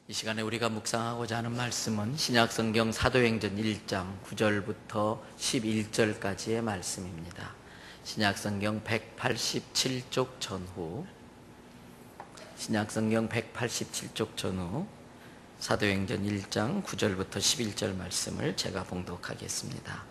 이 시간에 우리가 묵상하고자 하는 말씀은 신약성경 사도행전 1장 9절부터 11절까지의 말씀입니다. 신약성경 187쪽 전후, 신약성경 187쪽 전후 사도행전 1장 9절부터 11절 말씀을 제가 봉독하겠습니다.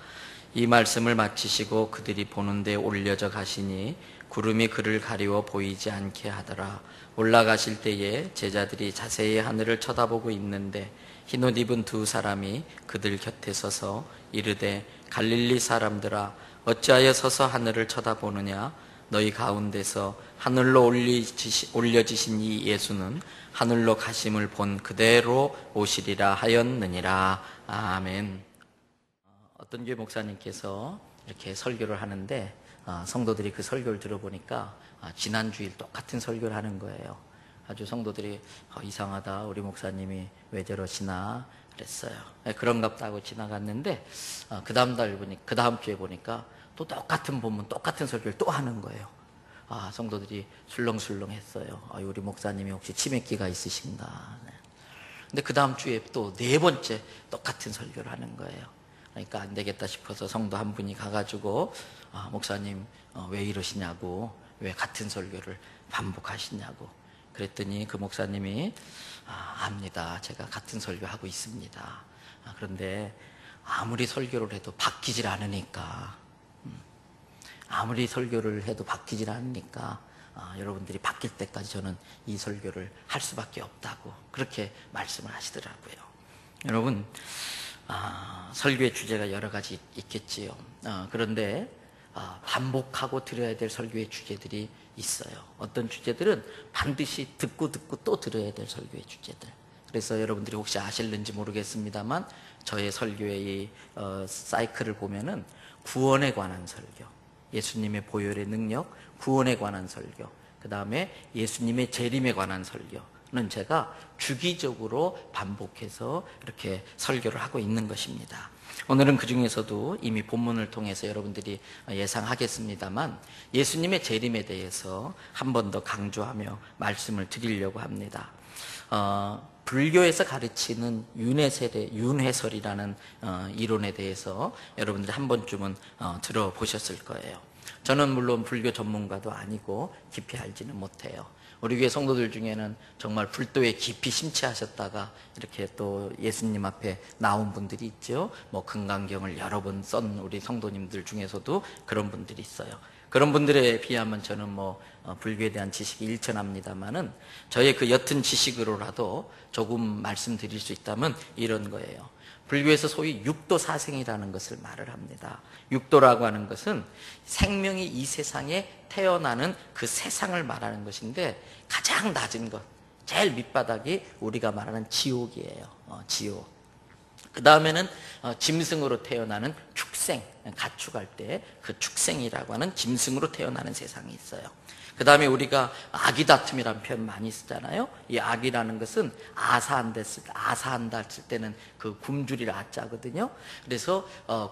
이 말씀을 마치시고 그들이 보는 데 올려져 가시니 구름이 그를 가리워 보이지 않게 하더라. 올라가실 때에 제자들이 자세히 하늘을 쳐다보고 있는데 흰옷 입은 두 사람이 그들 곁에 서서 이르되 갈릴리 사람들아 어찌하여 서서 하늘을 쳐다보느냐. 너희 가운데서 하늘로 올려지신 이 예수는 하늘로 가심을 본 그대로 오시리라 하였느니라. 아멘. 어떤 교회 목사님께서 이렇게 설교를 하는데 성도들이 그 설교를 들어보니까 지난주일 똑같은 설교를 하는 거예요. 아주 성도들이 이상하다, 우리 목사님이 왜 저러시나 그랬어요. 그런갑다 하고 지나갔는데 그 다음 주에 보니까 또 똑같은 본문 똑같은 설교를 또 하는 거예요. 성도들이 술렁술렁했어요. 우리 목사님이 혹시 치매기가 있으신가. 근데 그 다음 주에 또 네 번째 똑같은 설교를 하는 거예요. 그러니까 안 되겠다 싶어서 성도 한 분이 가가지고 목사님 왜 이러시냐고, 왜 같은 설교를 반복하시냐고 그랬더니 그 목사님이 압니다. 제가 같은 설교하고 있습니다. 그런데 아무리 설교를 해도 바뀌질 않으니까 아무리 설교를 해도 바뀌질 않으니까 여러분들이 바뀔 때까지 저는 이 설교를 할 수밖에 없다고 그렇게 말씀을 하시더라고요. 여러분, 설교의 주제가 여러 가지 있겠지요. 그런데 반복하고 들어야 될 설교의 주제들이 있어요. 어떤 주제들은 반드시 듣고 또 들어야 될 설교의 주제들. 그래서 여러분들이 혹시 아실는지 모르겠습니다만 저의 설교의 이 사이클을 보면은 구원에 관한 설교, 예수님의 보혈의 능력, 구원에 관한 설교, 그 다음에 예수님의 재림에 관한 설교는 제가 주기적으로 반복해서 이렇게 설교를 하고 있는 것입니다. 오늘은 그 중에서도 이미 본문을 통해서 여러분들이 예상하겠습니다만 예수님의 재림에 대해서 한 번 더 강조하며 말씀을 드리려고 합니다. 불교에서 가르치는 윤회설이라는 이론에 대해서 여러분들이 한 번쯤은 들어보셨을 거예요. 저는 물론 불교 전문가도 아니고 깊이 알지는 못해요. 우리 교회 성도들 중에는 정말 불도에 깊이 심취하셨다가 이렇게 또 예수님 앞에 나온 분들이 있죠. 금강경을 여러 번 쓴 우리 성도님들 중에서도 그런 분들이 있어요. 그런 분들에 비하면 저는 불교에 대한 지식이 일천합니다만은 저의 그 옅은 지식으로라도 조금 말씀드릴 수 있다면 이런 거예요. 불교에서 소위 육도 사생이라는 것을 말을 합니다. 육도라고 하는 것은 생명이 이 세상에 태어나는 그 세상을 말하는 것인데 가장 낮은 것, 제일 밑바닥이 우리가 말하는 지옥이에요. 지옥. 그 다음에는 짐승으로 태어나는 축생, 가축할 때 그 축생이라고 하는 짐승으로 태어나는 세상이 있어요. 그 다음에 우리가 아기다툼이라는 표현 많이 쓰잖아요. 이 아기라는 것은 아사한다 했을 때는 그 굶주릴 아자거든요. 그래서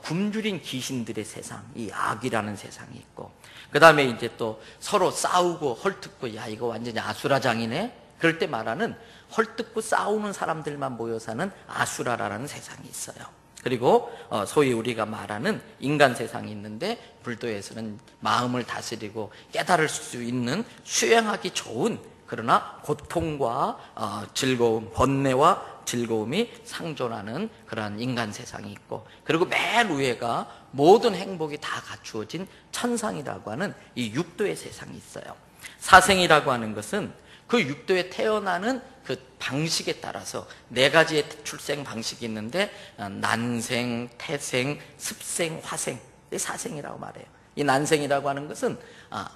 굶주린 귀신들의 세상, 이 아기라는 세상이 있고, 그 다음에 이제 또 서로 싸우고 헐뜯고, 야 이거 완전히 아수라장이네, 그럴 때 말하는 헐뜯고 싸우는 사람들만 모여 사는 아수라라는 세상이 있어요. 그리고 소위 우리가 말하는 인간 세상이 있는데 불도에서는 마음을 다스리고 깨달을 수 있는 수행하기 좋은, 그러나 고통과 즐거움, 번뇌와 즐거움이 상존하는 그러한 인간 세상이 있고, 그리고 맨 위에가 모든 행복이 다 갖추어진 천상이라고 하는 이 육도의 세상이 있어요. 사생이라고 하는 것은 그 육도에 태어나는 그 방식에 따라서 네 가지의 출생 방식이 있는데 난생, 태생, 습생, 화생, 사생이라고 말해요. 이 난생이라고 하는 것은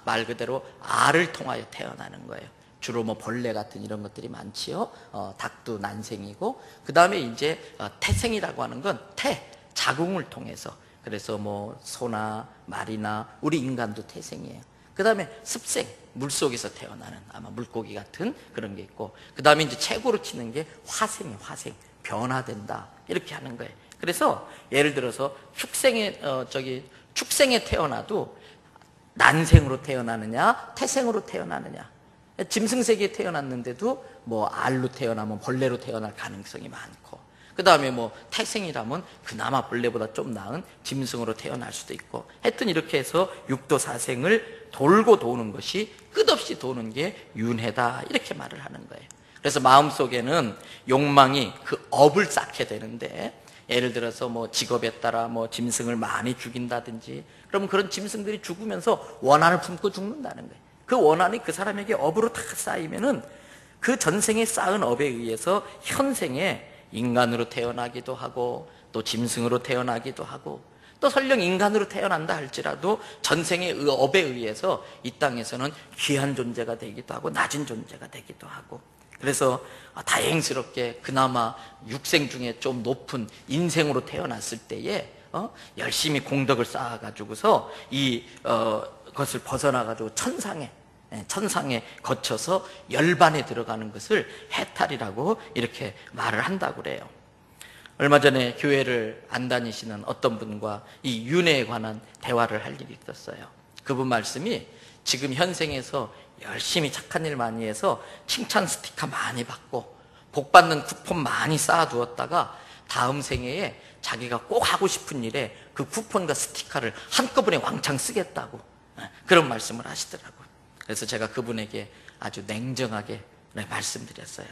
말 그대로 알을 통하여 태어나는 거예요. 주로 벌레 같은 이런 것들이 많지요. 닭도 난생이고, 그 다음에 이제 태생이라고 하는 건 자궁을 통해서, 그래서 소나 말이나 우리 인간도 태생이에요. 그 다음에 습생, 물속에서 태어나는 아마 물고기 같은 그런 게 있고, 그 다음에 이제 최고로 치는 게 화생이에요. 화생, 변화된다, 이렇게 하는 거예요. 그래서 예를 들어서 축생에 태어나도 난생으로 태어나느냐 태생으로 태어나느냐, 짐승세계에 태어났는데도 뭐 알로 태어나면 벌레로 태어날 가능성이 많고, 그 다음에 뭐 태생이라면 그나마 벌레보다 좀 나은 짐승으로 태어날 수도 있고, 하여튼 이렇게 해서 육도 사생을 돌고 도는 것이, 끝없이 도는 게 윤회다, 이렇게 말을 하는 거예요. 그래서 마음속에는 욕망이 그 업을 쌓게 되는데, 예를 들어서 뭐 직업에 따라 뭐 짐승을 많이 죽인다든지, 그러면 그런 짐승들이 죽으면서 원한을 품고 죽는다는 거예요. 그 원한이 그 사람에게 업으로 다 쌓이면은 그 전생에 쌓은 업에 의해서 현생에 인간으로 태어나기도 하고, 또 짐승으로 태어나기도 하고, 또 설령 인간으로 태어난다 할지라도 전생의 업에 의해서 이 땅에서는 귀한 존재가 되기도 하고 낮은 존재가 되기도 하고, 그래서 다행스럽게 그나마 육생 중에 좀 높은 인생으로 태어났을 때에 열심히 공덕을 쌓아가지고서 그것을 벗어나가지고 천상에 거쳐서 열반에 들어가는 것을 해탈이라고 이렇게 말을 한다고 그래요. 얼마 전에 교회를 안 다니시는 어떤 분과 이 윤회에 관한 대화를 할 일이 있었어요. 그분 말씀이 지금 현생에서 열심히 착한 일 많이 해서 칭찬 스티커 많이 받고 복받는 쿠폰 많이 쌓아두었다가 다음 생애에 자기가 꼭 하고 싶은 일에 그 쿠폰과 스티커를 한꺼번에 왕창 쓰겠다고 그런 말씀을 하시더라고요. 그래서 제가 그분에게 아주 냉정하게 말씀드렸어요.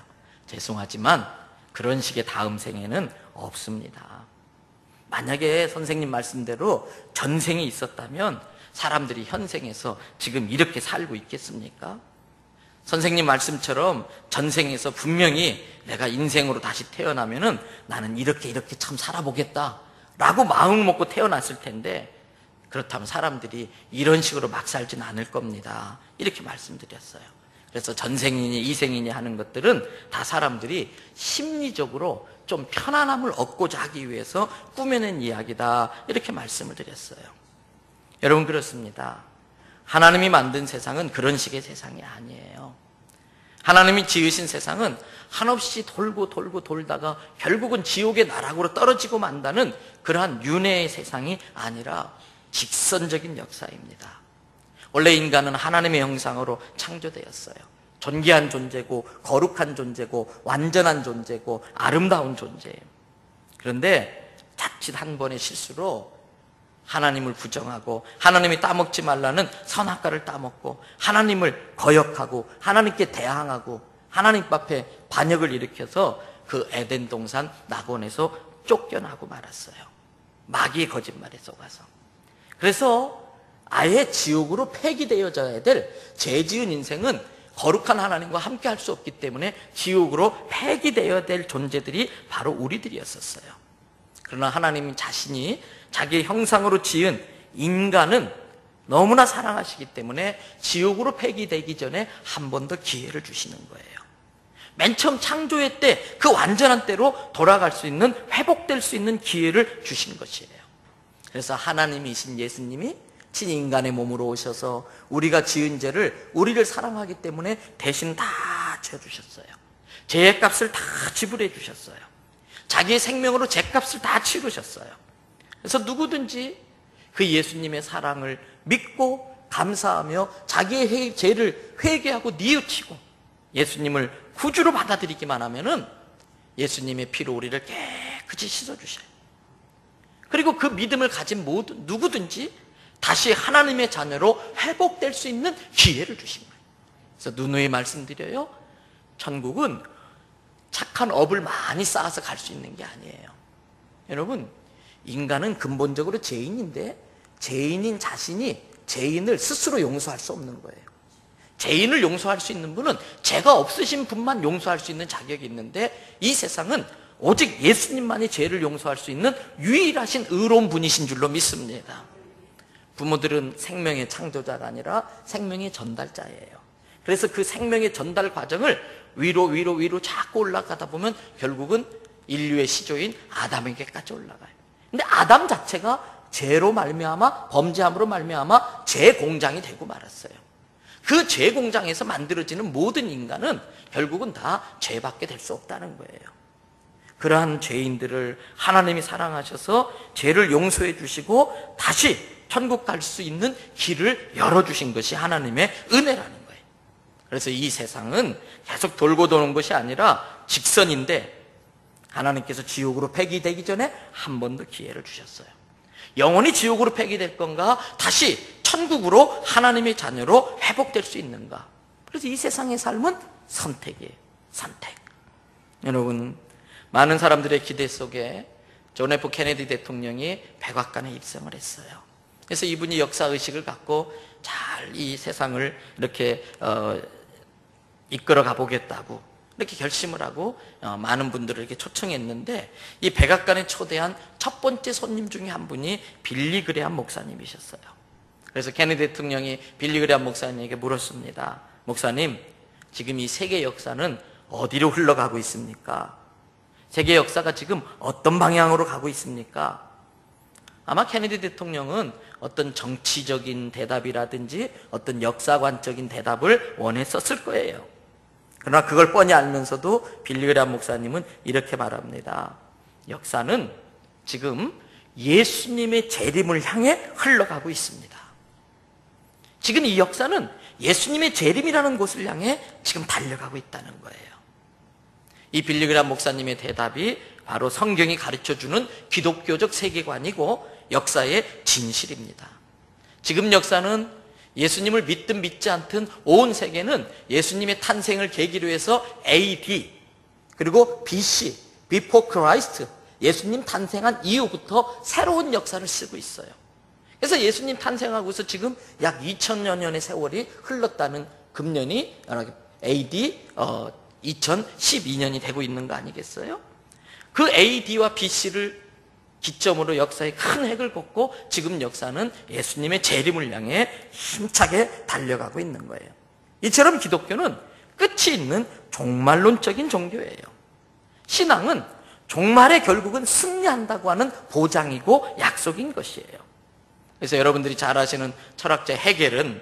죄송하지만 그런 식의 다음 생에는 없습니다. 만약에 선생님 말씀대로 전생이 있었다면 사람들이 현생에서 지금 이렇게 살고 있겠습니까? 선생님 말씀처럼 전생에서 분명히 내가 인생으로 다시 태어나면은 나는 이렇게 참 살아보겠다 라고 마음을 먹고 태어났을 텐데, 그렇다면 사람들이 이런 식으로 막 살진 않을 겁니다, 이렇게 말씀드렸어요. 그래서 전생이니 이생이니 하는 것들은 다 사람들이 심리적으로 좀 편안함을 얻고자 하기 위해서 꾸며낸 이야기다, 이렇게 말씀을 드렸어요. 여러분, 그렇습니다. 하나님이 만든 세상은 그런 식의 세상이 아니에요. 하나님이 지으신 세상은 한없이 돌고 돌다가 결국은 지옥의 나락으로 떨어지고 만다는 그러한 윤회의 세상이 아니라 직선적인 역사입니다. 원래 인간은 하나님의 형상으로 창조되었어요. 존귀한 존재고 거룩한 존재고 완전한 존재고 아름다운 존재예요. 그런데 자칫 한 번의 실수로 하나님을 부정하고 하나님이 따먹지 말라는 선악과를 따먹고 하나님을 거역하고 하나님께 대항하고 하나님 앞에 반역을 일으켜서 그 에덴 동산 낙원에서 쫓겨나고 말았어요. 마귀의 거짓말에 속아서. 그래서 아예 지옥으로 폐기되어져야 될 죄 지은 인생은 거룩한 하나님과 함께 할 수 없기 때문에 지옥으로 폐기되어야 될 존재들이 바로 우리들이었었어요. 그러나 하나님 자신이 자기의 형상으로 지은 인간은 너무나 사랑하시기 때문에 지옥으로 폐기되기 전에 한 번 더 기회를 주시는 거예요. 맨 처음 창조의 때 그 완전한 때로 돌아갈 수 있는, 회복될 수 있는 기회를 주신 것이에요. 그래서 하나님이신 예수님이 친인간의 몸으로 오셔서 우리가 지은 죄를, 우리를 사랑하기 때문에 대신 다 져주셨어요. 죄의 값을 다 지불해 주셨어요. 자기의 생명으로 죄값을 다 치르셨어요. 그래서 누구든지 그 예수님의 사랑을 믿고 감사하며 자기의 죄를 회개하고 뉘우치고 예수님을 구주로 받아들이기만 하면은 예수님의 피로 우리를 깨끗이 씻어주셔요. 그리고 그 믿음을 가진 모든 누구든지 다시 하나님의 자녀로 회복될 수 있는 기회를 주신 거예요. 그래서 누누이 말씀드려요. 천국은 착한 업을 많이 쌓아서 갈 수 있는 게 아니에요. 여러분, 인간은 근본적으로 죄인인데 죄인인 자신이 죄인을 스스로 용서할 수 없는 거예요. 죄인을 용서할 수 있는 분은 죄가 없으신 분만 용서할 수 있는 자격이 있는데, 이 세상은 오직 예수님만이 죄를 용서할 수 있는 유일하신 의로운 분이신 줄로 믿습니다. 부모들은 생명의 창조자가 아니라 생명의 전달자예요. 그래서 그 생명의 전달 과정을 위로 자꾸 올라가다 보면 결국은 인류의 시조인 아담에게까지 올라가요. 근데 아담 자체가 죄로 말미암아, 범죄함으로 말미암아 죄 공장이 되고 말았어요. 그 죄 공장에서 만들어지는 모든 인간은 결국은 다 죄밖에 될 수 없다는 거예요. 그러한 죄인들을 하나님이 사랑하셔서 죄를 용서해 주시고 다시 천국 갈 수 있는 길을 열어주신 것이 하나님의 은혜라는 거예요. 그래서 이 세상은 계속 돌고 도는 것이 아니라 직선인데 하나님께서 지옥으로 폐기되기 전에 한 번 더 기회를 주셨어요. 영원히 지옥으로 폐기될 건가? 다시 천국으로 하나님의 자녀로 회복될 수 있는가? 그래서 이 세상의 삶은 선택이에요. 선택. 여러분, 많은 사람들의 기대 속에 존 F 케네디 대통령이 백악관에 입성을 했어요. 그래서 이분이 역사의식을 갖고 잘 이 세상을 이렇게 이끌어 가보겠다고 이렇게 결심을 하고 많은 분들을 이렇게 초청했는데, 이 백악관에 초대한 첫 번째 손님 중에 한 분이 빌리 그레함 목사님이셨어요. 그래서 케네디 대통령이 빌리 그레함 목사님에게 물었습니다. 목사님, 지금 이 세계 역사는 어디로 흘러가고 있습니까? 세계 역사가 지금 어떤 방향으로 가고 있습니까? 아마 케네디 대통령은 어떤 정치적인 대답이라든지 어떤 역사관적인 대답을 원했었을 거예요. 그러나 그걸 뻔히 알면서도 빌리 그레함 목사님은 이렇게 말합니다. 역사는 지금 예수님의 재림을 향해 흘러가고 있습니다. 지금 이 역사는 예수님의 재림이라는 곳을 향해 지금 달려가고 있다는 거예요. 이 빌리 그레함 목사님의 대답이 바로 성경이 가르쳐주는 기독교적 세계관이고 역사의 진실입니다. 지금 역사는 예수님을 믿든 믿지 않든 온 세계는 예수님의 탄생을 계기로 해서 AD 그리고 BC, Before Christ, 예수님 탄생한 이후부터 새로운 역사를 쓰고 있어요. 그래서 예수님 탄생하고서 지금 약 2000여 년의 세월이 흘렀다는 금년이 AD 2012년이 되고 있는 거 아니겠어요? 그 AD와 BC를 기점으로 역사에 큰 획을 긋고 지금 역사는 예수님의 재림을 향해 힘차게 달려가고 있는 거예요. 이처럼 기독교는 끝이 있는 종말론적인 종교예요. 신앙은 종말에 결국은 승리한다고 하는 보장이고 약속인 것이에요. 그래서 여러분들이 잘 아시는 철학자 헤겔은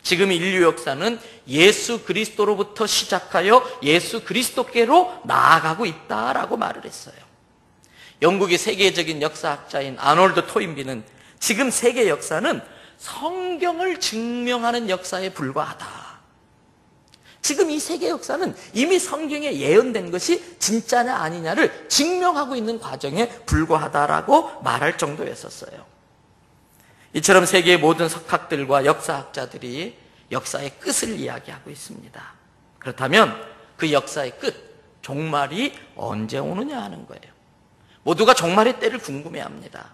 지금 인류 역사는 예수 그리스도로부터 시작하여 예수 그리스도께로 나아가고 있다라고 말을 했어요. 영국의 세계적인 역사학자인 아놀드 토인비는 지금 세계 역사는 성경을 증명하는 역사에 불과하다. 지금 이 세계 역사는 이미 성경에 예언된 것이 진짜냐 아니냐를 증명하고 있는 과정에 불과하다라고 말할 정도였었어요. 이처럼 세계의 모든 석학들과 역사학자들이 역사의 끝을 이야기하고 있습니다. 그렇다면 그 역사의 끝, 종말이 언제 오느냐 하는 거예요. 모두가 종말의 때를 궁금해합니다.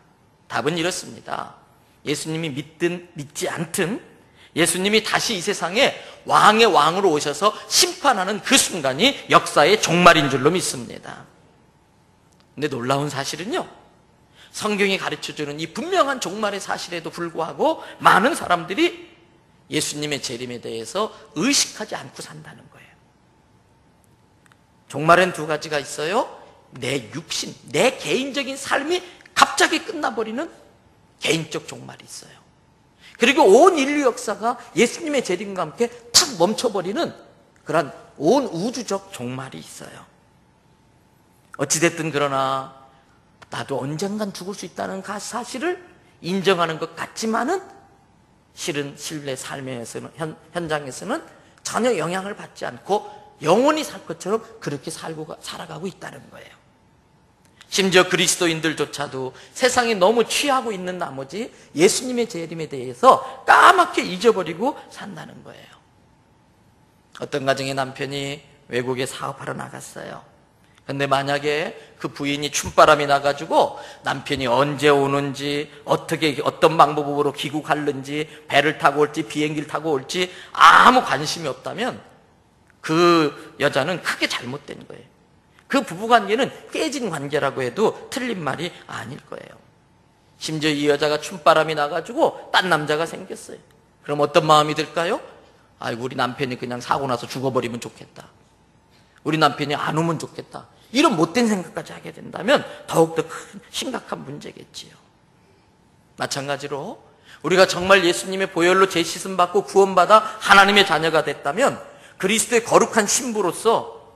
답은 이렇습니다. 예수님이 믿든 믿지 않든 예수님이 다시 이 세상에 왕의 왕으로 오셔서 심판하는 그 순간이 역사의 종말인 줄로 믿습니다. 근데 놀라운 사실은요, 성경이 가르쳐주는 이 분명한 종말의 사실에도 불구하고 많은 사람들이 예수님의 재림에 대해서 의식하지 않고 산다는 거예요. 종말엔 두 가지가 있어요. 내 육신, 내 개인적인 삶이 갑자기 끝나버리는 개인적 종말이 있어요. 그리고 온 인류 역사가 예수님의 재림과 함께 탁 멈춰버리는 그런 온 우주적 종말이 있어요. 어찌됐든 그러나 나도 언젠간 죽을 수 있다는 사실을 인정하는 것 같지만은 실은 실내 삶에서는 현장에서는 전혀 영향을 받지 않고 영원히 살 것처럼 그렇게 살아가고 있다는 거예요. 심지어 그리스도인들조차도 세상에 너무 취하고 있는 나머지 예수님의 재림에 대해서 까맣게 잊어버리고 산다는 거예요. 어떤 가정의 남편이 외국에 사업하러 나갔어요. 근데 만약에 그 부인이 춤바람이 나가지고 남편이 언제 오는지, 어떤 방법으로 귀국하는지, 배를 타고 올지 비행기를 타고 올지 아무 관심이 없다면 그 여자는 크게 잘못된 거예요. 그 부부관계는 깨진 관계라고 해도 틀린 말이 아닐 거예요. 심지어 이 여자가 춤바람이 나가지고 딴 남자가 생겼어요. 그럼 어떤 마음이 들까요? 아이고, 우리 남편이 그냥 사고 나서 죽어버리면 좋겠다. 우리 남편이 안 오면 좋겠다. 이런 못된 생각까지 하게 된다면 더욱더 큰 심각한 문제겠지요. 마찬가지로 우리가 정말 예수님의 보혈로 죄씻음 받고 구원받아 하나님의 자녀가 됐다면 그리스도의 거룩한 신부로서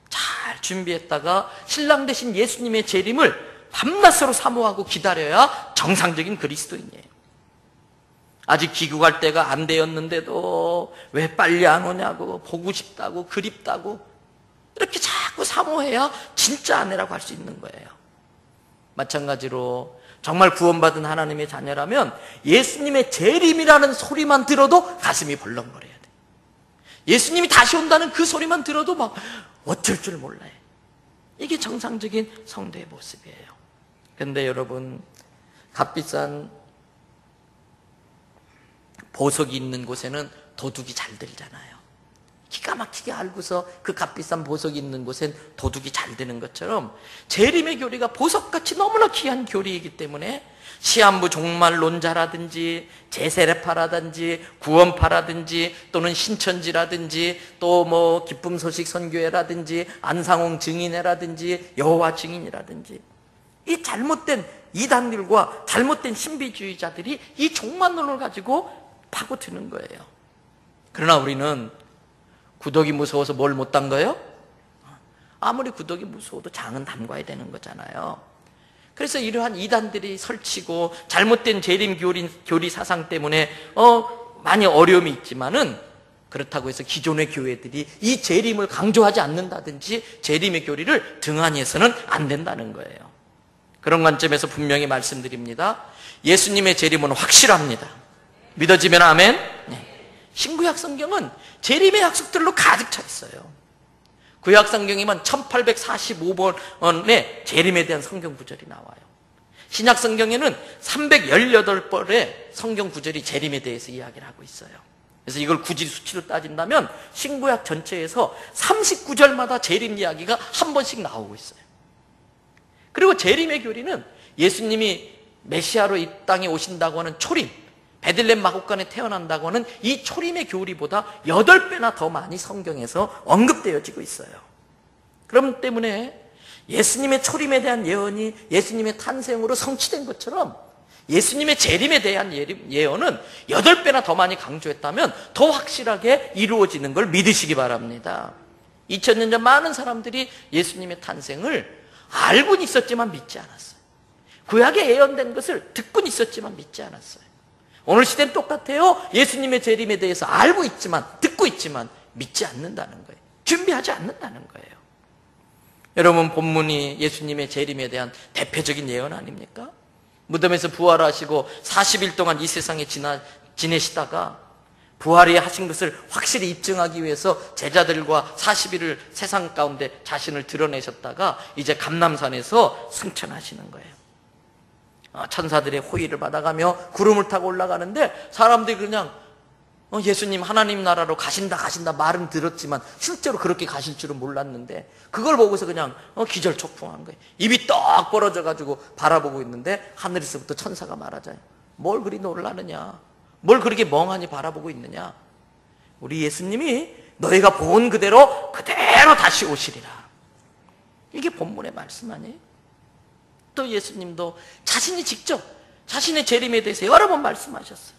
잘 준비했다가 신랑 되신 예수님의 재림을 밤낮으로 사모하고 기다려야 정상적인 그리스도인이에요. 아직 귀국할 때가 안 되었는데도 왜 빨리 안 오냐고, 보고 싶다고, 그립다고 이렇게 자꾸 사모해야 진짜 아내라고 할 수 있는 거예요. 마찬가지로 정말 구원받은 하나님의 자녀라면 예수님의 재림이라는 소리만 들어도 가슴이 벌렁거려야 돼. 예수님이 다시 온다는 그 소리만 들어도 막 어쩔 줄 몰라요. 이게 정상적인 성도의 모습이에요. 그런데 여러분, 값비싼 보석이 있는 곳에는 도둑이 잘 들잖아요. 기가 막히게 알고서 그 값비싼 보석이 있는 곳엔 도둑이 잘 드는 것처럼 재림의 교리가 보석같이 너무나 귀한 교리이기 때문에 시한부 종말론자라든지 제세례파라든지 구원파라든지 또는 신천지라든지 또 뭐 기쁨 소식 선교회라든지 안상홍 증인회라든지 여호와 증인이라든지 이 잘못된 이단들과 잘못된 신비주의자들이 이 종말론을 가지고 파고드는 거예요. 그러나 우리는 구독이 무서워서 뭘 못 담가요? 아무리 구독이 무서워도 장은 담가야 되는 거잖아요. 그래서 이러한 이단들이 설치고 잘못된 재림 교리 사상 때문에 많이 어려움이 있지만은, 그렇다고 해서 기존의 교회들이 이 재림을 강조하지 않는다든지 재림의 교리를 등한히해서는 안 된다는 거예요. 그런 관점에서 분명히 말씀드립니다. 예수님의 재림은 확실합니다. 믿어지면 아멘? 네. 신구약 성경은 재림의 약속들로 가득 차 있어요. 구약 성경이면 1845번에 재림에 대한 성경 구절이 나와요. 신약 성경에는 318번의 성경 구절이 재림에 대해서 이야기를 하고 있어요. 그래서 이걸 굳이 수치로 따진다면 신구약 전체에서 39절마다 재림 이야기가 한 번씩 나오고 있어요. 그리고 재림의 교리는 예수님이 메시아로 이 땅에 오신다고 하는 초림, 베들레헴 마곡간에 태어난다고 하는 이 초림의 교리보다 8배나 더 많이 성경에서 언급되어지고 있어요. 그렇기 때문에 예수님의 초림에 대한 예언이 예수님의 탄생으로 성취된 것처럼 예수님의 재림에 대한 예언은 8배나 더 많이 강조했다면 더 확실하게 이루어지는 걸 믿으시기 바랍니다. 2000년 전 많은 사람들이 예수님의 탄생을 알고는 있었지만 믿지 않았어요. 구약에 예언된 것을 듣고는 있었지만 믿지 않았어요. 오늘 시대는 똑같아요. 예수님의 재림에 대해서 알고 있지만, 듣고 있지만 믿지 않는다는 거예요. 준비하지 않는다는 거예요. 여러분, 본문이 예수님의 재림에 대한 대표적인 예언 아닙니까? 무덤에서 부활하시고 40일 동안 이 세상에 지내시다가 부활이 하신 것을 확실히 입증하기 위해서 제자들과 40일을 세상 가운데 자신을 드러내셨다가 이제 감람산에서 승천하시는 거예요. 천사들의 호의를 받아가며 구름을 타고 올라가는데 사람들이 그냥 예수님 하나님 나라로 가신다 말은 들었지만 실제로 그렇게 가실 줄은 몰랐는데 그걸 보고서 그냥 기절초풍한 거예요. 입이 떡 벌어져가지고 바라보고 있는데 하늘에서부터 천사가 말하잖아요. 뭘 그리 놀라느냐, 뭘 그렇게 멍하니 바라보고 있느냐, 우리 예수님이 너희가 본 그대로 다시 오시리라. 이게 본문의 말씀 아니에요? 또 예수님도 자신이 직접 자신의 재림에 대해서 여러 번 말씀하셨어요.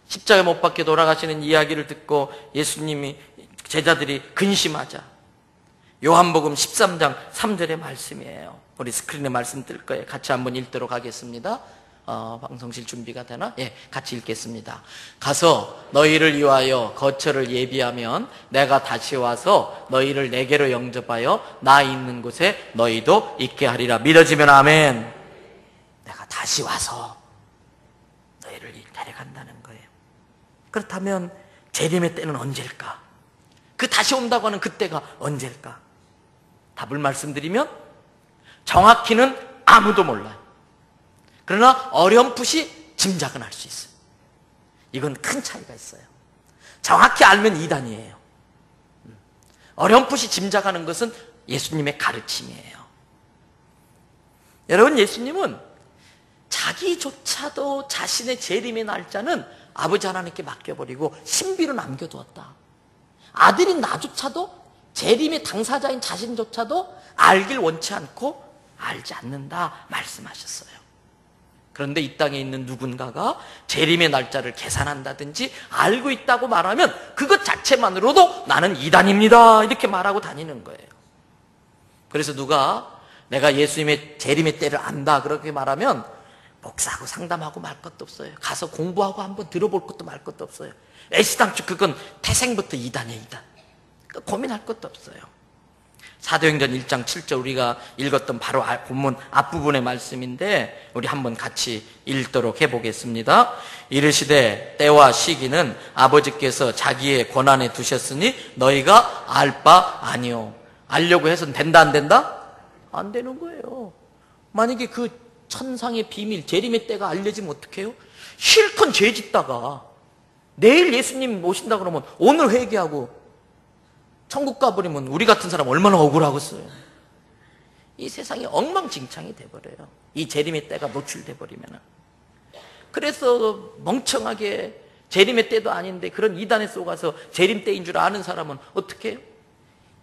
십자가에 못 박혀 돌아가시는 이야기를 듣고 예수님이 제자들이 근심하자. 요한복음 13장 3절의 말씀이에요. 우리 스크린에 말씀 뜰 거예요. 같이 한번 읽도록 하겠습니다. 방송실 준비가 되나? 예, 같이 읽겠습니다. 가서 너희를 위하여 거처를 예비하면 내가 다시 와서 너희를 내게로 영접하여 나 있는 곳에 너희도 있게 하리라. 믿어지면 아멘. 내가 다시 와서 너희를 데려간다는 거예요. 그렇다면 재림의 때는 언제일까? 그 다시 온다고 하는 그때가 언제일까? 답을 말씀드리면 정확히는 아무도 몰라요. 그러나 어렴풋이 짐작은 할 수 있어요. 이건 큰 차이가 있어요. 정확히 알면 이단이에요. 어렴풋이 짐작하는 것은 예수님의 가르침이에요. 여러분, 예수님은 자기조차도 자신의 재림의 날짜는 아버지 하나님께 맡겨버리고 신비로 남겨두었다. 아들인 나조차도 재림의 당사자인 자신조차도 알길 원치 않고 알지 않는다 말씀하셨어요. 그런데 이 땅에 있는 누군가가 재림의 날짜를 계산한다든지 알고 있다고 말하면 그것 자체만으로도 나는 이단입니다 이렇게 말하고 다니는 거예요. 그래서 누가 내가 예수님의 재림의 때를 안다 그렇게 말하면 목사하고 상담하고 말 것도 없어요. 가서 공부하고 한번 들어볼 것도 말 것도 없어요. 애시당초 그건 태생부터 이단이에요, 이단. 고민할 것도 없어요. 사도행전 1장 7절 우리가 읽었던 바로 본문 앞부분의 말씀인데 우리 한번 같이 읽도록 해보겠습니다. 이르시되 때와 시기는 아버지께서 자기의 권한에 두셨으니 너희가 알 바 아니오. 알려고 해서는 된다 안 된다? 안 되는 거예요. 만약에 그 천상의 비밀 재림의 때가 알려지면 어떡해요? 실컷 죄 짓다가 내일 예수님 오신다 그러면 오늘 회개하고 천국 가버리면 우리 같은 사람 얼마나 억울하겠어요. 이 세상이 엉망진창이 돼버려요. 이 재림의 때가 노출돼 버리면. 그래서 멍청하게 재림의 때도 아닌데 그런 이단에 속아서 재림 때인 줄 아는 사람은 어떻게 해요?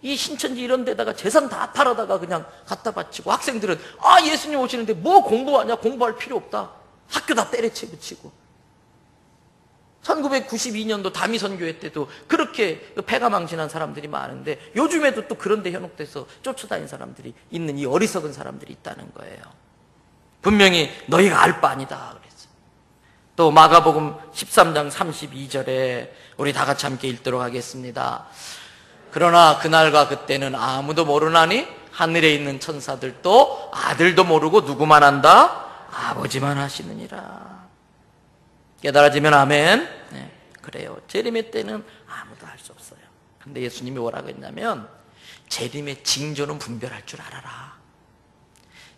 이 신천지 이런 데다가 재산 다 팔아다가 그냥 갖다 바치고, 학생들은 예수님 오시는데 뭐 공부하냐, 공부할 필요 없다, 학교 다 때려쳐 붙이고. 1992년도 다미선교회 때도 그렇게 패가망신한 사람들이 많은데 요즘에도 또 그런 데 현혹돼서 쫓아다니는 사람들이 있는, 이 어리석은 사람들이 있다는 거예요. 분명히 너희가 알 바 아니다 그랬어요. 또 마가복음 13장 32절에 우리 다 같이 함께 읽도록 하겠습니다. 그러나 그날과 그때는 아무도 모르나니 하늘에 있는 천사들도 아들도 모르고 누구만 한다? 아버지만 하시느니라. 깨달아지면 아멘. 네, 그래요. 재림의 때는 아무도 알 수 없어요. 근데 예수님이 뭐라고 했냐면 재림의 징조는 분별할 줄 알아라.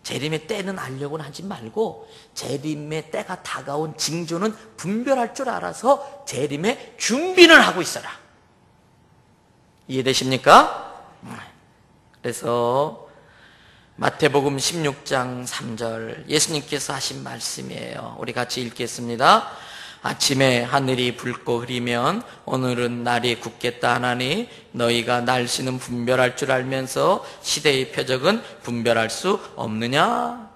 재림의 때는 알려고는 하지 말고 재림의 때가 다가온 징조는 분별할 줄 알아서 재림의 준비는 하고 있어라. 이해되십니까? 그래서 마태복음 16장 3절 예수님께서 하신 말씀이에요. 우리 같이 읽겠습니다. 아침에 하늘이 붉고 흐리면 오늘은 날이 굳겠다 하나니 너희가 날씨는 분별할 줄 알면서 시대의 표적은 분별할 수 없느냐?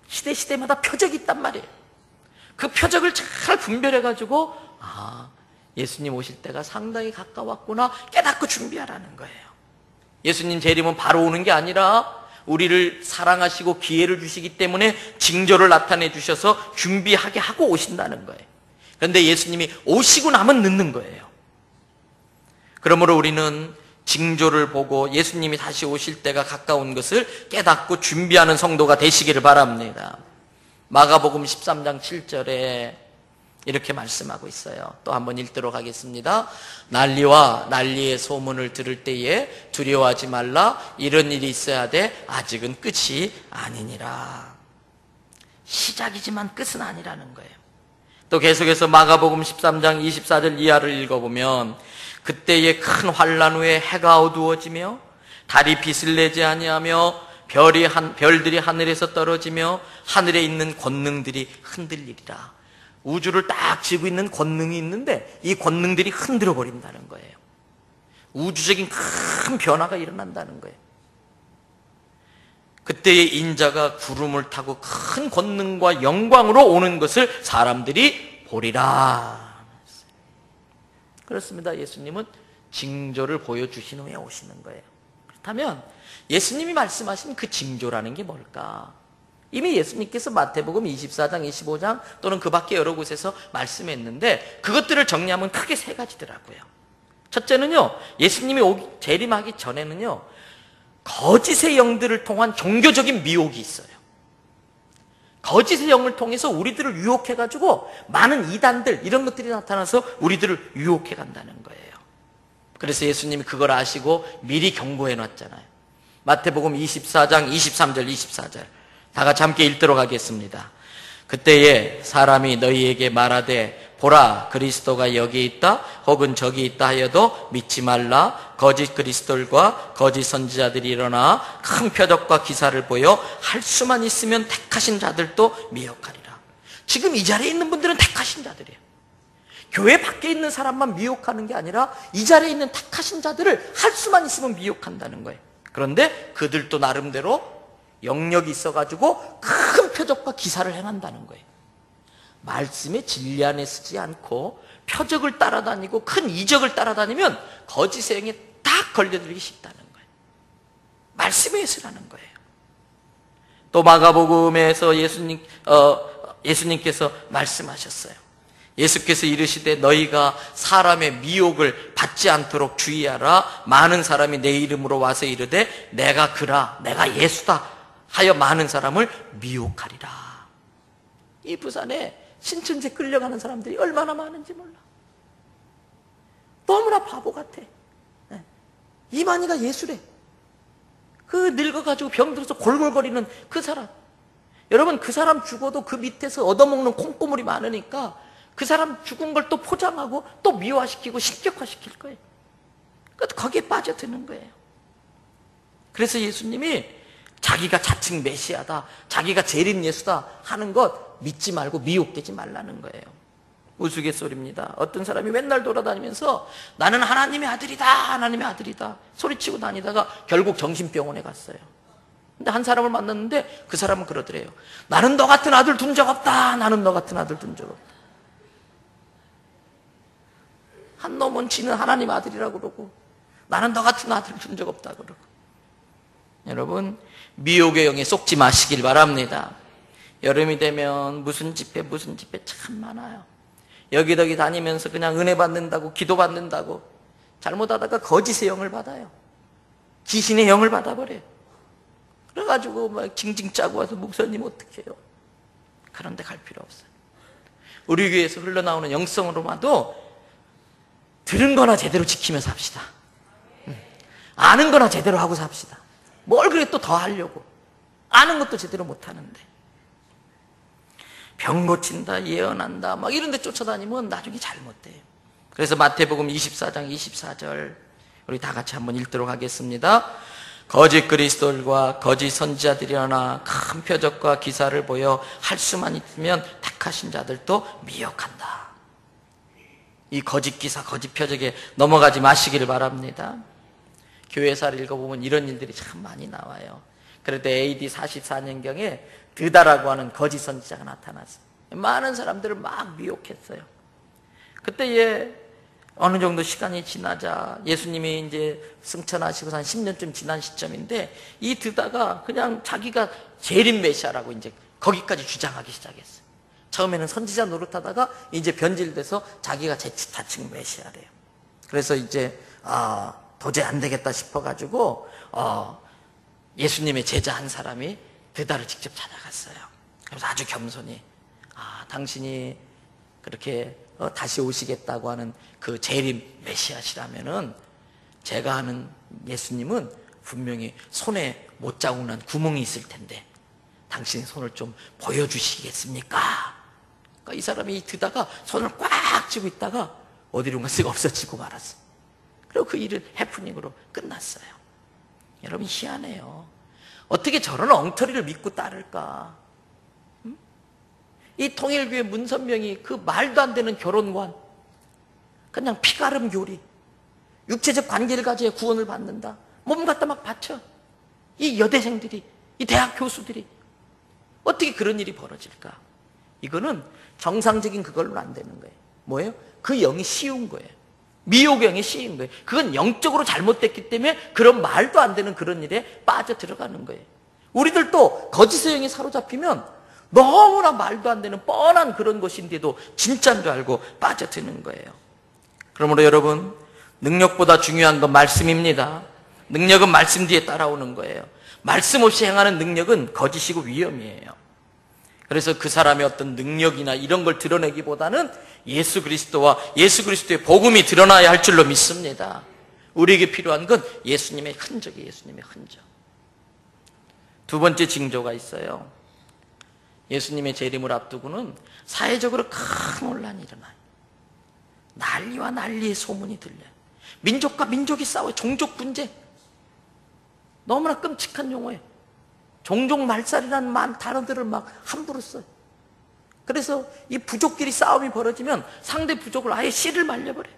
시대마다 표적이 있단 말이에요. 그 표적을 잘 분별해가지고 예수님 오실 때가 상당히 가까웠구나 깨닫고 준비하라는 거예요. 예수님 재림은 바로 오는 게 아니라 우리를 사랑하시고 기회를 주시기 때문에 징조를 나타내 주셔서 준비하게 하고 오신다는 거예요. 그런데 예수님이 오시고 나면 늦는 거예요. 그러므로 우리는 징조를 보고 예수님이 다시 오실 때가 가까운 것을 깨닫고 준비하는 성도가 되시기를 바랍니다. 마가복음 13장 7절에 이렇게 말씀하고 있어요. 또 한번 읽도록 하겠습니다. 난리와 난리의 소문을 들을 때에 두려워하지 말라. 이런 일이 있어야 돼. 아직은 끝이 아니니라. 시작이지만 끝은 아니라는 거예요. 또 계속해서 마가복음 13장 24절 이하를 읽어보면 그때의 큰 환란 후에 해가 어두워지며 달이 빛을 내지 아니하며 별들이 하늘에서 떨어지며 하늘에 있는 권능들이 흔들리리라. 우주를 딱 쥐고 있는 권능이 있는데 이 권능들이 흔들어 버린다는 거예요. 우주적인 큰 변화가 일어난다는 거예요. 그때의 인자가 구름을 타고 큰 권능과 영광으로 오는 것을 사람들이 보리라. 그렇습니다. 예수님은 징조를 보여주신 후에 오시는 거예요. 그렇다면 예수님이 말씀하신 그 징조라는 게 뭘까? 이미 예수님께서 마태복음 24장, 25장 또는 그 밖에 여러 곳에서 말씀했는데 그것들을 정리하면 크게 세 가지더라고요. 첫째는요, 예수님이 재림하기 전에는요, 거짓의 영들을 통한 종교적인 미혹이 있어요. 거짓의 영을 통해서 우리들을 유혹해가지고 많은 이단들 이런 것들이 나타나서 우리들을 유혹해 간다는 거예요. 그래서 예수님이 그걸 아시고 미리 경고해 놨잖아요. 마태복음 24장 23절 24절 다 같이 함께 읽도록 하겠습니다. 그때에 사람이 너희에게 말하되 보라 그리스도가 여기 있다 혹은 저기 있다 하여도 믿지 말라. 거짓 그리스도들과 거짓 선지자들이 일어나 큰 표적과 기사를 보여 할 수만 있으면 택하신 자들도 미혹하리라. 지금 이 자리에 있는 분들은 택하신 자들이에요. 교회 밖에 있는 사람만 미혹하는 게 아니라 이 자리에 있는 택하신 자들을 할 수만 있으면 미혹한다는 거예요. 그런데 그들도 나름대로 영역이 있어가지고 큰 표적과 기사를 행한다는 거예요. 말씀의 진리 안에 쓰지 않고 표적을 따라다니고 큰 이적을 따라다니면 거짓의 영에 딱 걸려들기 쉽다는 거예요. 말씀에 쓰라는 거예요. 또 마가복음에서 예수님 예수님께서 말씀하셨어요. 예수께서 이르시되 너희가 사람의 미혹을 받지 않도록 주의하라. 많은 사람이 내 이름으로 와서 이르되 내가 그라, 내가 예수다 하여 많은 사람을 미혹하리라. 이 부산에 신천지 끌려가는 사람들이 얼마나 많은지 몰라. 너무나 바보 같아. 이만희가 예수래. 그 늙어가지고 병들어서 골골거리는 그 사람. 여러분, 그 사람 죽어도 그 밑에서 얻어먹는 콩고물이 많으니까 그 사람 죽은 걸 또 포장하고 또 미화시키고 신격화시킬 거예요. 거기에 빠져드는 거예요. 그래서 예수님이 자기가 자칭 메시아다, 자기가 재림 예수다 하는 것 믿지 말고 미혹되지 말라는 거예요. 우스갯소리입니다. 어떤 사람이 맨날 돌아다니면서 나는 하나님의 아들이다, 하나님의 아들이다 소리치고 다니다가 결국 정신병원에 갔어요. 근데 한 사람을 만났는데 그 사람은 그러더래요. 나는 너 같은 아들 둔 적 없다. 나는 너 같은 아들 둔 적 없다. 한 놈은 지는 하나님 아들이라고 그러고 나는 너 같은 아들 둔 적 없다 그러고. 여러분, 미혹의 영에 속지 마시길 바랍니다. 여름이 되면 무슨 집회 참 많아요. 여기저기 다니면서 그냥 은혜 받는다고, 기도 받는다고 잘못하다가 거짓의 영을 받아요. 귀신의 영을 받아버려요. 그래가지고 막 징징 짜고 와서 목사님 어떡해요? 그런 데 갈 필요 없어요. 우리 교회에서 흘러나오는 영성으로마도 들은 거나 제대로 지키면서 삽시다. 아는 거나 제대로 하고 삽시다. 뭘 그래 또 더 하려고. 아는 것도 제대로 못 하는데. 병 고친다, 예언한다 막 이런 데 쫓아다니면 나중에 잘못돼요. 그래서 마태복음 24장 24절 우리 다 같이 한번 읽도록 하겠습니다. 거짓 그리스도들과 거짓 선지자들이라나 큰 표적과 기사를 보여 할 수만 있으면 택하신 자들도 미혹한다. 이 거짓 기사, 거짓 표적에 넘어가지 마시기를 바랍니다. 교회사를 읽어보면 이런 일들이 참 많이 나와요. 그런데 AD 44년경에 드다라고 하는 거짓 선지자가 나타났어요. 많은 사람들을 막 미혹했어요. 그때 어느 정도 시간이 지나자 예수님이 이제 승천하시고 한 10년쯤 지난 시점인데 이 드다가 그냥 자기가 재림 메시아라고 이제 거기까지 주장하기 시작했어요. 처음에는 선지자 노릇하다가 이제 변질돼서 자기가 자칭 메시아래요. 그래서 이제 도저히 안 되겠다 싶어가지고 예수님의 제자 한 사람이 드다를 직접 찾아갔어요. 그래서 아주 겸손히 당신이 그렇게 다시 오시겠다고 하는 그 재림 메시아시라면은 제가 아는 예수님은 분명히 손에 못 자국난 구멍이 있을 텐데 당신 손을 좀 보여주시겠습니까? 그러니까 이 사람이 드다가 손을 꽉 쥐고 있다가 어디론가 쓱 없어지고 말았어요. 그리고 그 일은 해프닝으로 끝났어요. 여러분 희한해요. 어떻게 저런 엉터리를 믿고 따를까? 이 통일교회 문선명이 그 말도 안 되는 결혼관, 그냥 피가름 교리, 육체적 관계를 가져야 구원을 받는다. 몸 갖다 막 바쳐. 이 여대생들이, 이 대학 교수들이 어떻게 그런 일이 벌어질까? 이거는 정상적인 그걸로 안 되는 거예요. 뭐예요? 그 영이 씌운 거예요. 미혹의 영이 씌운 거예요. 그건 영적으로 잘못됐기 때문에 그런 말도 안 되는 그런 일에 빠져 들어가는 거예요. 우리들도 거짓의 영이 사로잡히면 너무나 말도 안 되는 뻔한 그런 것인데도 진짜인 줄 알고 빠져드는 거예요. 그러므로 여러분, 능력보다 중요한 건 말씀입니다. 능력은 말씀 뒤에 따라오는 거예요. 말씀 없이 행하는 능력은 거짓이고 위험이에요. 그래서 그 사람의 어떤 능력이나 이런 걸 드러내기보다는 예수 그리스도와 예수 그리스도의 복음이 드러나야 할 줄로 믿습니다. 우리에게 필요한 건 예수님의 흔적이에요. 예수님의 흔적. 두 번째 징조가 있어요. 예수님의 재림을 앞두고는 사회적으로 큰 혼란이 일어나요. 난리와 난리의 소문이 들려요. 민족과 민족이 싸워요. 종족 분쟁. 너무나 끔찍한 용어예요. 종족 말살이라는 단어들을 막 함부로 써요. 그래서 이 부족끼리 싸움이 벌어지면 상대 부족을 아예 씨를 말려버려요.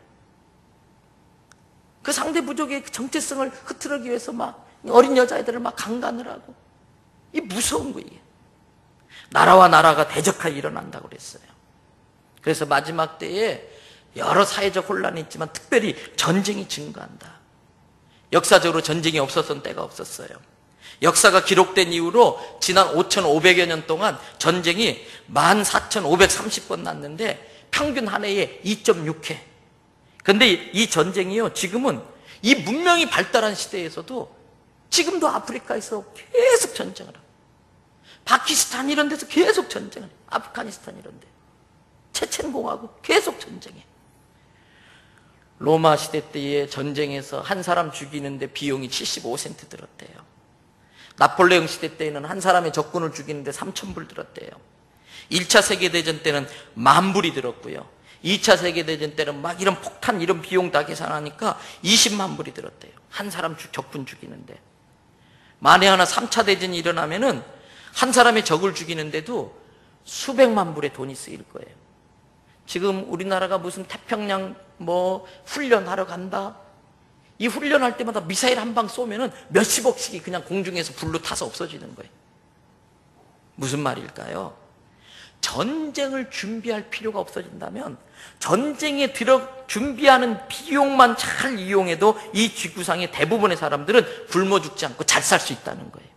그 상대 부족의 정체성을 흐트러기 위해서 막 어린 여자애들을 막 강간을 하고. 이 무서운 거예요. 나라와 나라가 대적하여 일어난다고 그랬어요. 그래서 마지막 때에 여러 사회적 혼란이 있지만 특별히 전쟁이 증가한다. 역사적으로 전쟁이 없었던 때가 없었어요. 역사가 기록된 이후로 지난 5,500여 년 동안 전쟁이 14,530번 났는데 평균 한 해에 2.6회. 근데 이 전쟁이요, 지금은 이 문명이 발달한 시대에서도 지금도 아프리카에서 계속 전쟁을 하고, 파키스탄 이런 데서 계속 전쟁을 해요. 아프가니스탄 이런 데, 체첸공화국 계속 전쟁해. 로마 시대 때의 전쟁에서 한 사람 죽이는데 비용이 75센트 들었대요. 나폴레옹 시대 때에는 한 사람의 적군을 죽이는데 3,000불 들었대요. 1차 세계대전 때는 10,000불이 들었고요. 2차 세계대전 때는 막 이런 폭탄 이런 비용 다 계산하니까 20만 불이 들었대요. 한 사람 적군 죽이는데. 만에 하나 3차 대전이 일어나면은 한 사람의 적을 죽이는데도 수백만 불의 돈이 쓰일 거예요. 지금 우리나라가 무슨 태평양 뭐 훈련하러 간다, 이 훈련할 때마다 미사일 한 방 쏘면은 몇십억씩이 그냥 공중에서 불로 타서 없어지는 거예요. 무슨 말일까요? 전쟁을 준비할 필요가 없어진다면 전쟁에 준비하는 비용만 잘 이용해도 이 지구상의 대부분의 사람들은 굶어 죽지 않고 잘 살 수 있다는 거예요.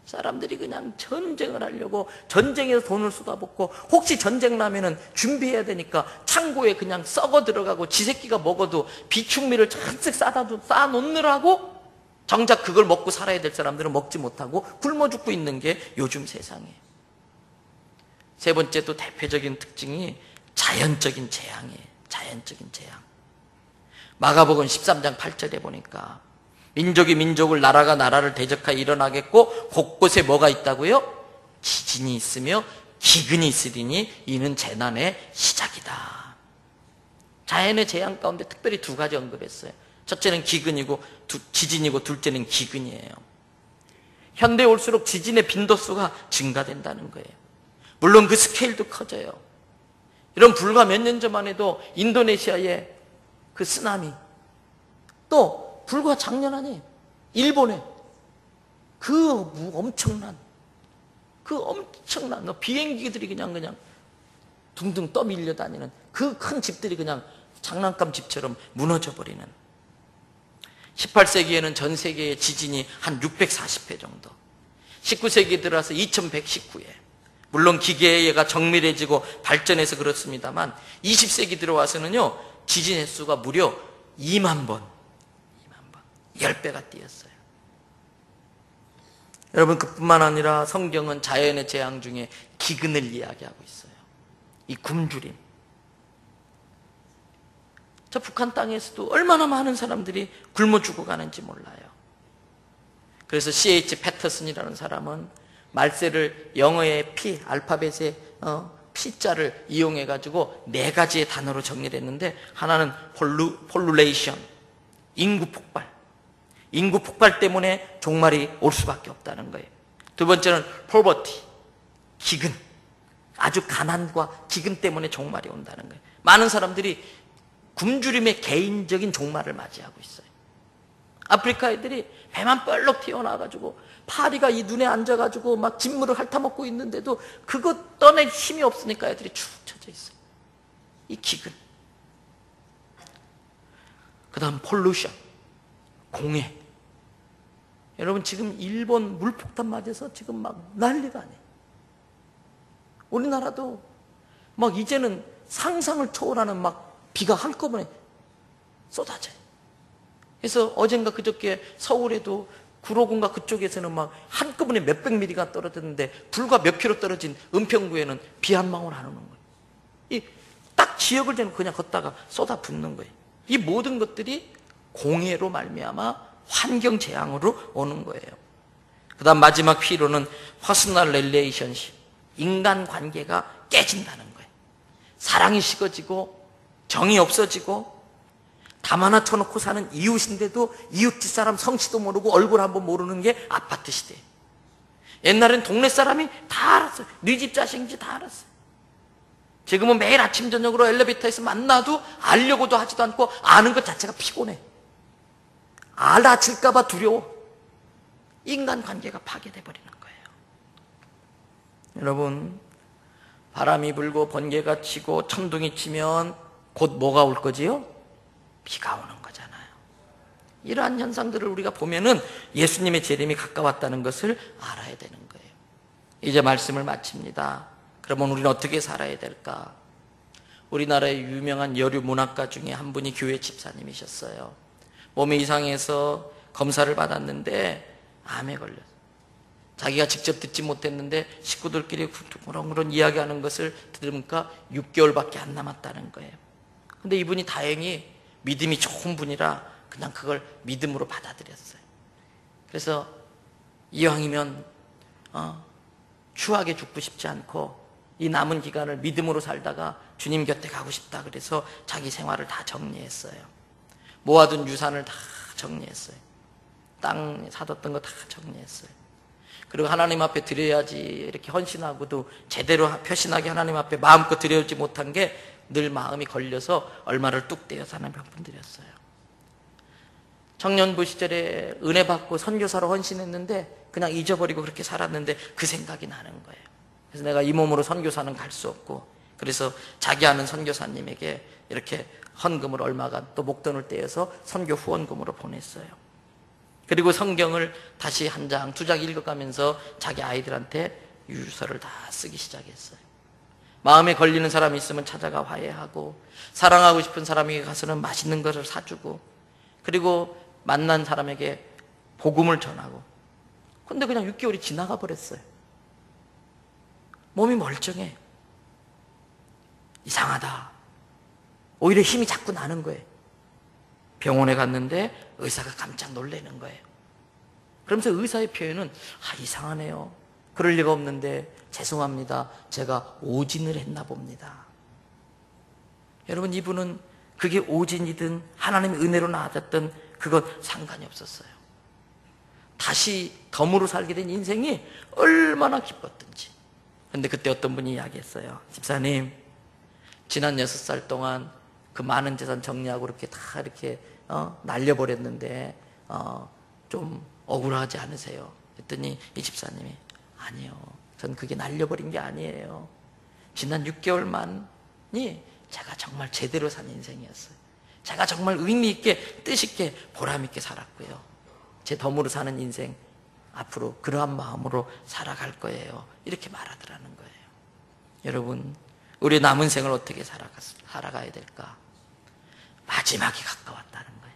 사람들이 그냥 전쟁을 하려고 전쟁에서 돈을 쏟아붓고, 혹시 전쟁 나면은 준비해야 되니까 창고에 그냥 썩어 들어가고 지 새끼가 먹어도 비축미를 잔뜩 쌓아놓느라고 정작 그걸 먹고 살아야 될 사람들은 먹지 못하고 굶어 죽고 있는 게 요즘 세상이에요. 세 번째 또 대표적인 특징이 자연적인 재앙이에요. 자연적인 재앙. 마가복음 13장 8절에 보니까 민족이 민족을, 나라가 나라를 대적하여 일어나겠고 곳곳에 뭐가 있다고요? 지진이 있으며 기근이 있으리니 이는 재난의 시작이다. 자연의 재앙 가운데 특별히 두 가지 언급했어요. 첫째는 기근이고 지진이고 둘째는 기근이에요. 현대에 올수록 지진의 빈도수가 증가된다는 거예요. 물론 그 스케일도 커져요. 이런 불과 몇 년 전만 해도 인도네시아의 그 쓰나미, 또 불과 작년 안에 일본에 그 엄청난 비행기들이 그냥 둥둥 떠밀려 다니는 그 큰 집들이 그냥 장난감 집처럼 무너져 버리는. 18세기에는 전 세계의 지진이 한 640회 정도, 19세기에 들어와서 2119회. 물론 기계가 정밀해지고 발전해서 그렇습니다만 20세기 들어와서는요, 지진 횟수가 무려 2만 번, 10배가 뛰었어요. 여러분, 그뿐만 아니라 성경은 자연의 재앙 중에 기근을 이야기하고 있어요. 이 굶주림. 저 북한 땅에서도 얼마나 많은 사람들이 굶어 죽어가는지 몰라요. 그래서 C.H. 패터슨이라는 사람은 말세를 영어의 P, 알파벳의 P자를 이용해가지고 4가지의 단어로 정리를 했는데, 하나는 폴루레이션, 인구 폭발. 인구 폭발 때문에 종말이 올 수밖에 없다는 거예요. 두 번째는 poverty, 기근. 아주 가난과 기근 때문에 종말이 온다는 거예요. 많은 사람들이 굶주림의 개인적인 종말을 맞이하고 있어요. 아프리카 애들이 배만 뻘럭 튀어나와가지고 파리가 이 눈에 앉아가지고 막 진물을 핥아먹고 있는데도 그것 떠낼 힘이 없으니까 애들이 축 처져 있어요. 이 기근. 그 다음 폴루션, 공해. 여러분, 지금 일본 물폭탄 맞아서 지금 막 난리가 아니에요. 우리나라도 막 이제는 상상을 초월하는 막 비가 한꺼번에 쏟아져요. 그래서 어젠가 그저께 서울에도 구로군가 그쪽에서는 막 한꺼번에 몇백 미리가 떨어졌는데, 불과 몇 킬로 떨어진 은평구에는 비 한 방울 안 오는 거예요. 이 딱 지역을 재놓고 그냥 걷다가 쏟아붓는 거예요. 이 모든 것들이 공해로 말미암아 환경 재앙으로 오는 거예요. 그 다음 마지막 P로는 퍼스널 릴레이션십, 인간 관계가 깨진다는 거예요. 사랑이 식어지고 정이 없어지고, 담 하나 쳐놓고 사는 이웃인데도 이웃 뒷사람 성씨도 모르고 얼굴 한번 모르는 게 아파트 시대예요. 옛날엔 동네 사람이 다 알았어요. 네 집 자식인지 다 알았어요. 지금은 매일 아침 저녁으로 엘리베이터에서 만나도 알려고도 하지도 않고 아는 것 자체가 피곤해. 알아칠까 봐 두려워. 인간관계가 파괴돼 버리는 거예요. 여러분, 바람이 불고 번개가 치고 천둥이 치면 곧 뭐가 올 거지요? 비가 오는 거잖아요. 이러한 현상들을 우리가 보면은 예수님의 재림이 가까웠다는 것을 알아야 되는 거예요. 이제 말씀을 마칩니다. 그러면 우리는 어떻게 살아야 될까? 우리나라의 유명한 여류 문학가 중에 한 분이 교회 집사님이셨어요. 몸이 이상해서 검사를 받았는데 암에 걸렸어요. 자기가 직접 듣지 못했는데 식구들끼리 그런 이야기하는 것을 들으니까 6개월밖에 안 남았다는 거예요. 근데 이분이 다행히 믿음이 좋은 분이라 그냥 그걸 믿음으로 받아들였어요. 그래서 이왕이면 추하게 죽고 싶지 않고 이 남은 기간을 믿음으로 살다가 주님 곁에 가고 싶다 그래서 자기 생활을 다 정리했어요. 모아둔 유산을 다 정리했어요. 땅 사뒀던 거 다 정리했어요. 그리고 하나님 앞에 드려야지 이렇게 헌신하고도 제대로 표신하게 하나님 앞에 마음껏 드려지 못한 게 늘 마음이 걸려서 얼마를 뚝 떼어서 하나님 앞에 드렸어요. 청년부 시절에 은혜 받고 선교사로 헌신했는데 그냥 잊어버리고 그렇게 살았는데 그 생각이 나는 거예요. 그래서 내가 이 몸으로 선교사는 갈 수 없고 그래서 자기 아는 선교사님에게 이렇게 헌금을 얼마간 또 목돈을 떼어서 선교 후원금으로 보냈어요. 그리고 성경을 다시 한 장, 두 장 읽어가면서 자기 아이들한테 유서를 다 쓰기 시작했어요. 마음에 걸리는 사람이 있으면 찾아가 화해하고 사랑하고 싶은 사람에게 가서는 맛있는 것을 사주고 그리고 만난 사람에게 복음을 전하고 근데 그냥 6개월이 지나가 버렸어요. 몸이 멀쩡해. 이상하다. 오히려 힘이 자꾸 나는 거예요. 병원에 갔는데 의사가 깜짝 놀라는 거예요. 그러면서 의사의 표현은 이상하네요. 그럴 리가 없는데 죄송합니다. 제가 오진을 했나 봅니다. 여러분 이분은 그게 오진이든 하나님의 은혜로 나아졌든 그건 상관이 없었어요. 다시 덤으로 살게 된 인생이 얼마나 기뻤든지. 그런데 그때 어떤 분이 이야기했어요. 집사님, 지난 6살 동안 그 많은 재산 정리하고 이렇게 다 이렇게 날려버렸는데 좀 억울하지 않으세요? 그랬더니 이 집사님이 아니요. 전 그게 날려버린 게 아니에요. 지난 6개월만이 제가 정말 제대로 산 인생이었어요. 제가 정말 의미 있게 뜻 있게 보람 있게 살았고요. 제 덤으로 사는 인생 앞으로 그러한 마음으로 살아갈 거예요. 이렇게 말하더라는 거예요. 여러분 우리 남은 생을 어떻게 살아가야 될까? 마지막이 가까웠다는 거예요.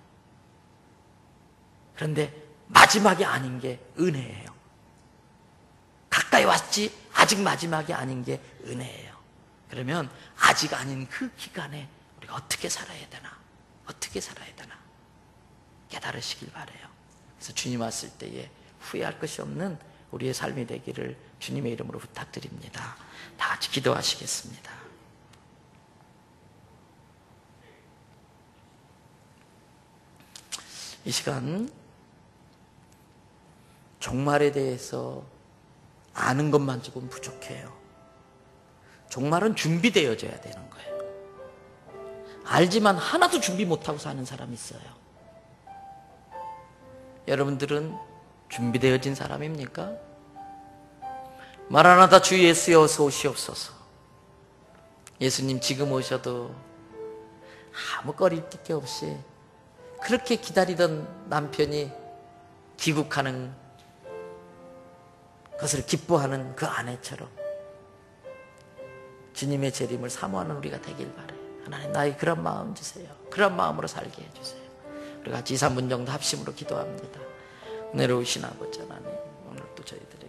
그런데 마지막이 아닌 게 은혜예요. 가까이 왔지 아직 마지막이 아닌 게 은혜예요. 그러면 아직 아닌 그 기간에 우리가 어떻게 살아야 되나? 어떻게 살아야 되나? 깨달으시길 바라요. 그래서 주님 왔을 때에 후회할 것이 없는 우리의 삶이 되기를 주님의 이름으로 부탁드립니다. 다 같이 기도하시겠습니다. 이 시간 종말에 대해서 아는 것만 조금 부족해요. 종말은 준비되어져야 되는 거예요. 알지만 하나도 준비 못하고 사는 사람이 있어요. 여러분들은 준비되어진 사람입니까? 마라나다 주 예수여 어서 오시옵소서. 예수님 지금 오셔도 아무 꺼리낄 게 없이 그렇게 기다리던 남편이 귀국하는 것을 기뻐하는 그 아내처럼 주님의 재림을 사모하는 우리가 되길 바라요. 하나님 나의 그런 마음 주세요. 그런 마음으로 살게 해주세요. 우리 같이 2, 3분 정도 합심으로 기도합니다. 은혜로우신 아버지 하나님, 오늘도 저희들에게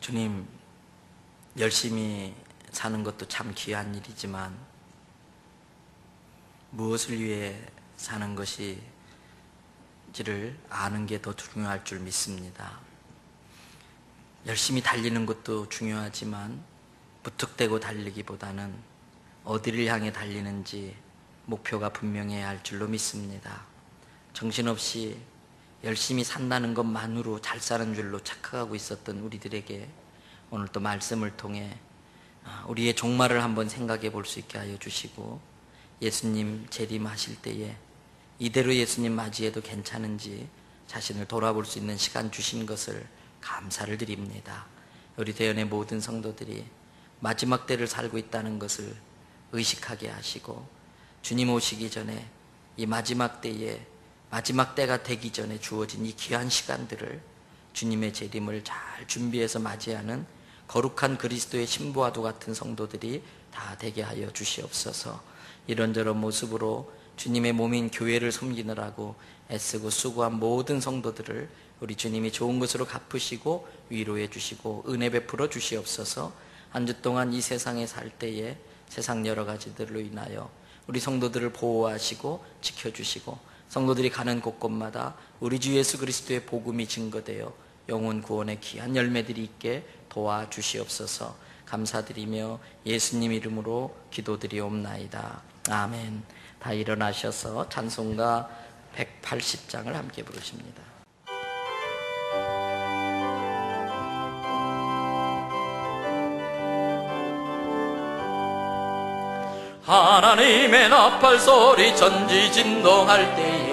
주님, 열심히 사는 것도 참 귀한 일이지만 무엇을 위해 사는 것인지를 아는 게 더 중요할 줄 믿습니다. 열심히 달리는 것도 중요하지만 무턱대고 달리기보다는 어디를 향해 달리는지 목표가 분명해야 할 줄로 믿습니다. 정신없이 열심히 산다는 것만으로 잘 사는 줄로 착각하고 있었던 우리들에게 오늘 또 말씀을 통해 우리의 종말을 한번 생각해 볼 수 있게 하여 주시고, 예수님 재림하실 때에 이대로 예수님 맞이해도 괜찮은지 자신을 돌아볼 수 있는 시간 주신 것을 감사를 드립니다. 우리 대연의 모든 성도들이 마지막 때를 살고 있다는 것을 의식하게 하시고, 주님 오시기 전에 이 마지막 때에, 마지막 때가 되기 전에 주어진 이 귀한 시간들을 주님의 재림을 잘 준비해서 맞이하는 거룩한 그리스도의 신부와도 같은 성도들이 다 되게 하여 주시옵소서. 이런저런 모습으로 주님의 몸인 교회를 섬기느라고 애쓰고 수고한 모든 성도들을 우리 주님이 좋은 것으로 갚으시고 위로해 주시고 은혜 베풀어 주시옵소서. 한 주 동안 이 세상에 살 때에 세상 여러 가지들로 인하여 우리 성도들을 보호하시고 지켜주시고, 성도들이 가는 곳곳마다 우리 주 예수 그리스도의 복음이 증거되어 영혼 구원의 귀한 열매들이 있게 도와주시옵소서. 감사드리며 예수님 이름으로 기도드리옵나이다. 아멘. 다 일어나셔서 찬송가 180장을 함께 부르십니다. 하나님의 나팔 소리 전지진동할 때에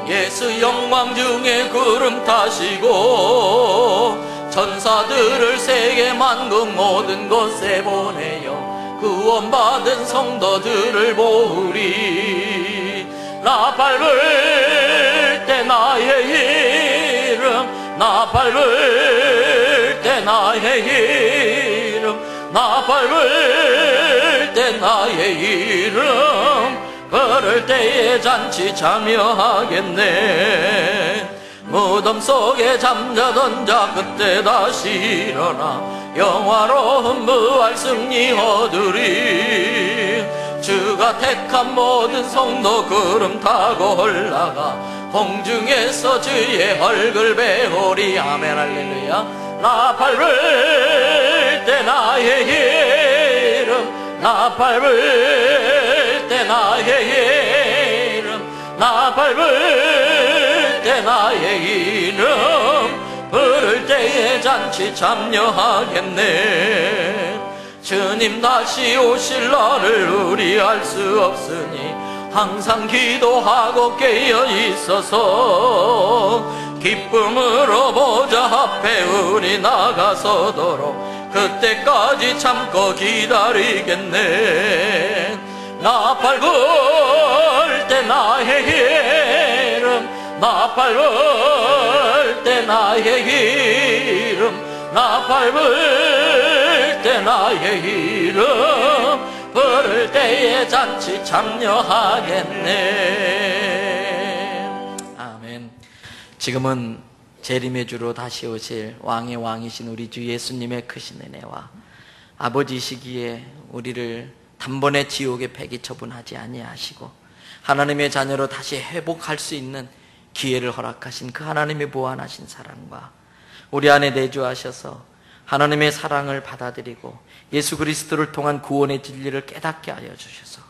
예수 영광 중에 구름 타시고 천사들을 세계 만국 모든 곳에 보내어 구원받은 성도들을 모으리. 나팔 불 때 나의 이름, 나팔 불 때 나의 이름, 나팔 불 때 나의 이름 부를 때에 잔치 참여하겠네. 무덤 속에 잠자던 자 그때 다시 일어나 영화로운 부활 승리 얻으리. 주가 택한 모든 성도 구름 타고 올라가 공중에서 주의 얼굴 배우리. 아멘 할렐루야. 나팔 불 때 나의 이름, 나팔 불 때 나의 이름, 나팔 불 때 나의 이름 부를 때에 잔치 참여하겠네. 주님 다시 오실 날을 우리 알 수 없으니 항상 기도하고 깨어 있어서 기쁨으로 보좌 앞에 우리 나가서도록 그때까지 참고 기다리겠네. 나팔 불 때 나의 이름, 나팔 불 때 나의 이름, 나팔 불 때 나의 이름 부를 때에 잔치 참여하겠네. 아멘. 지금은 재림의 주로 다시 오실 왕의 왕이신 우리 주 예수님의 크신 은혜와 아버지시기에 우리를 단번에 지옥의 폐기 처분하지 아니하시고 하나님의 자녀로 다시 회복할 수 있는 기회를 허락하신 그 하나님의 무한하신 사랑과 우리 안에 내주하셔서 하나님의 사랑을 받아들이고 예수 그리스도를 통한 구원의 진리를 깨닫게 하여 주셔서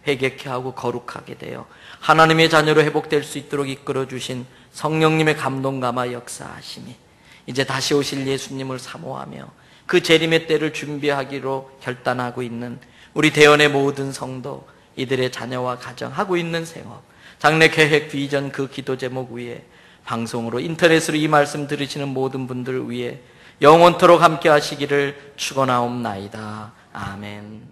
회개케 하고 거룩하게 되어 하나님의 자녀로 회복될 수 있도록 이끌어 주신 성령님의 감동감화 역사하심이 이제 다시 오실 예수님을 사모하며 그 재림의 때를 준비하기로 결단하고 있는 우리 대연의 모든 성도, 이들의 자녀와 가정, 하고 있는 생업, 장래 계획, 비전, 그 기도 제목 위에 방송으로 인터넷으로 이 말씀 들으시는 모든 분들 위해 영원토록 함께 하시기를 축원하옵나이다. 아멘.